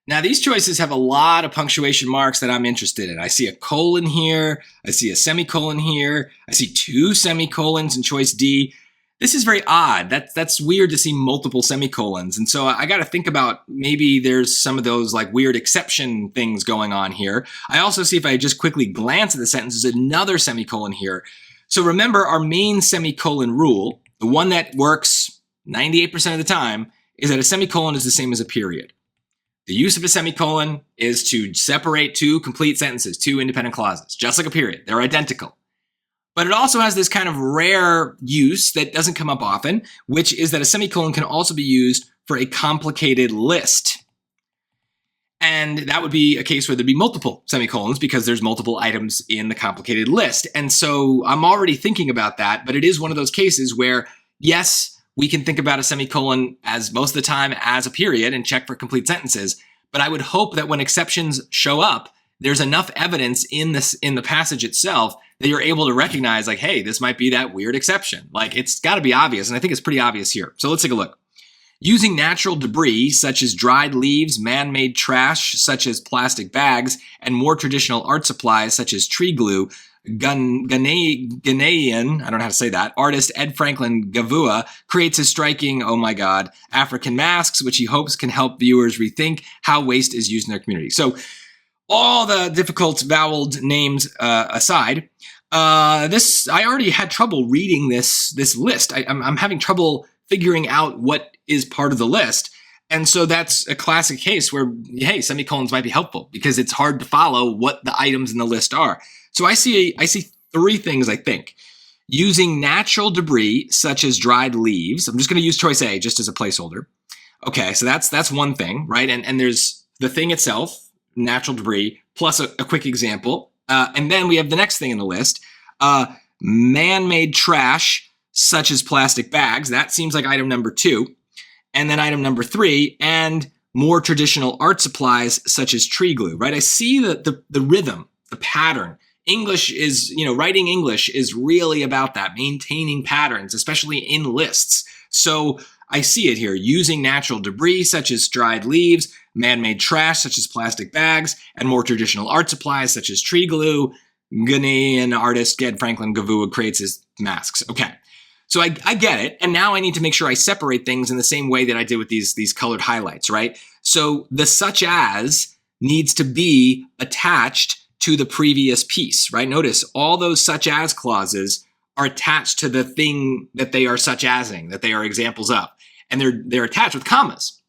Now, these choices have a lot of punctuation marks that I'm interested in. I see a colon here. I see a semicolon here. I see 2 semicolons in choice D. This is very odd. That's weird to see multiple semicolons. And so I got to think about maybe there's some of those like weird exception things going on here. I also see if I just quickly glance at the sentence, there's another semicolon here. So remember our main semicolon rule, the one that works 98% of the time, is that a semicolon is the same as a period. The use of a semicolon is to separate 2 complete sentences, 2 independent clauses, just like a period. They're identical. But it also has this kind of rare use that doesn't come up often, which is that a semicolon can also be used for a complicated list. And that would be a case where there'd be multiple semicolons because there's multiple items in the complicated list. And so I'm already thinking about that, but it is one of those cases where, yes, we can think about a semicolon as most of the time as a period and check for complete sentences. But I would hope that when exceptions show up, there's enough evidence in the passage itself that you're able to recognize like, hey, this might be that weird exception. Like it's got to be obvious. And I think it's pretty obvious here. So let's take a look. Using natural debris such as dried leaves, man-made trash such as plastic bags, and more traditional art supplies such as tree glue, Ghanaian, I don't know how to say that, artist Ed Franklin Gavua creates his striking, oh my God, African masks, which he hopes can help viewers rethink how waste is used in their community. So all the difficult voweled names aside, I already had trouble reading this list. I'm having trouble figuring out what is part of the list. And so that's a classic case where, hey, semicolons might be helpful because it's hard to follow what the items in the list are. So I see 3 things, I think. Using natural debris, such as dried leaves. I'm just going to use choice A just as a placeholder. Okay, so that's one thing, right? And there's the thing itself, natural debris, plus a quick example. And then we have the next thing in the list. Man-made trash, such as plastic bags. That seems like item number 2. And then item number 3, and more traditional art supplies, such as tree glue, right? I see the rhythm, the pattern. English is, writing English is really about that, maintaining patterns, especially in lists. So I see it here, using natural debris such as dried leaves, man-made trash such as plastic bags, and more traditional art supplies such as tree glue. Ghanaian artist Ed Franklin Gavua creates his masks. Okay, so I get it, and now I need to make sure I separate things in the same way that I did with these colored highlights, right? So the such as needs to be attached to the previous piece, right? Notice all those such as clauses are attached to the thing that they are such asing, that they are examples of. And they're attached with commas.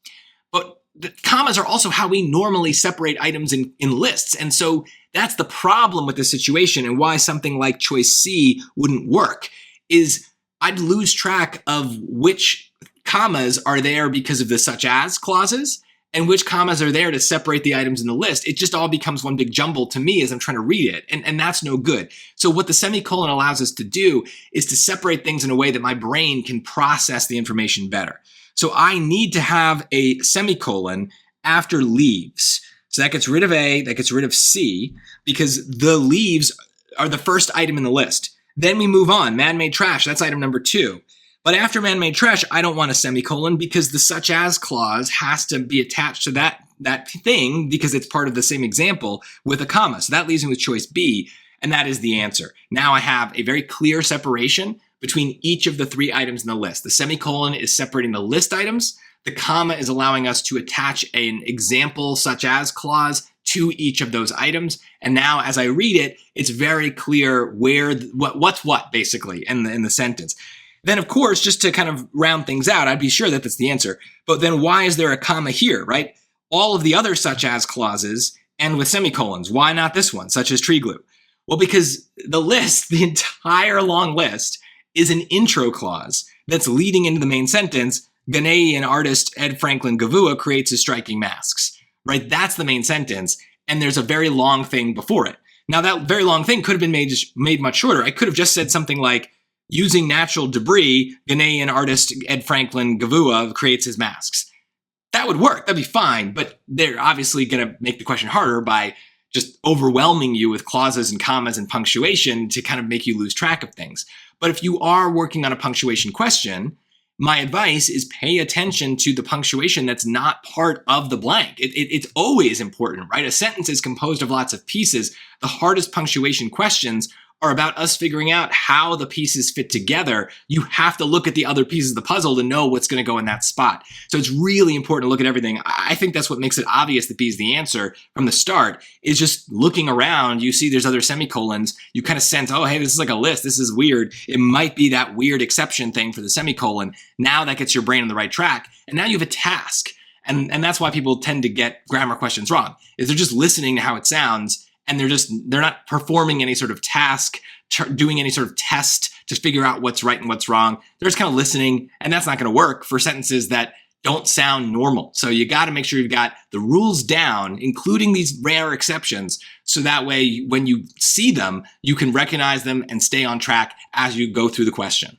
But the commas are also how we normally separate items in lists. And so that's the problem with this situation and why something like choice C wouldn't work, is I'd lose track of which commas are there because of the such as clauses and which commas are there to separate the items in the list. It just all becomes one big jumble to me as I'm trying to read it, and that's no good. So what the semicolon allows us to do is to separate things in a way that my brain can process the information better. So I need to have a semicolon after leaves. So that gets rid of A, that gets rid of C, because the leaves are the first item in the list. Then we move on, man-made trash, that's item number 2. But after man-made trash, I don't want a semicolon because the such as clause has to be attached to that thing because it's part of the same example with a comma. So that leaves me with choice B, and that is the answer. Now I have a very clear separation between each of the 3 items in the list. The semicolon is separating the list items. The comma is allowing us to attach an example such as clause to each of those items. And now as I read it, it's very clear what's what basically in the sentence. Then, of course, just to kind of round things out, I'd be sure that that's the answer. But then why is there a comma here, right? All of the other such as clauses end with semicolons. Why not this one, such as tree glue? Well, because the list, the entire long list, is an intro clause that's leading into the main sentence. Ghanaian artist Ed Franklin Gavua creates his striking masks, right? That's the main sentence. And there's a very long thing before it. Now, that very long thing could have been made much shorter. I could have just said something like, using natural debris, Ghanaian artist Ed Franklin Gavua creates his masks. That would work. That'd be fine. But they're obviously going to make the question harder by just overwhelming you with clauses and commas and punctuation to kind of make you lose track of things. But if you are working on a punctuation question my advice is pay attention to the punctuation that's not part of the blank. It's always important, right? A sentence is composed of lots of pieces. The hardest punctuation questions are about us figuring out how the pieces fit together. You have to look at the other pieces of the puzzle to know what's going to go in that spot. So it's really important to look at everything. I think that's what makes it obvious that B is the answer from the start, is just looking around. You see there's other semicolons. You kind of sense, oh, hey, this is like a list. This is weird. It might be that weird exception thing for the semicolon. Now that gets your brain on the right track. And now you have a task. And that's why people tend to get grammar questions wrong, is they're just listening to how it sounds. And they're not performing any sort of task, doing any sort of test to figure out what's right and what's wrong. They're just kind of listening, and that's not going to work for sentences that don't sound normal. So you got to make sure you've got the rules down, including these rare exceptions, so that way when you see them, you can recognize them and stay on track as you go through the question.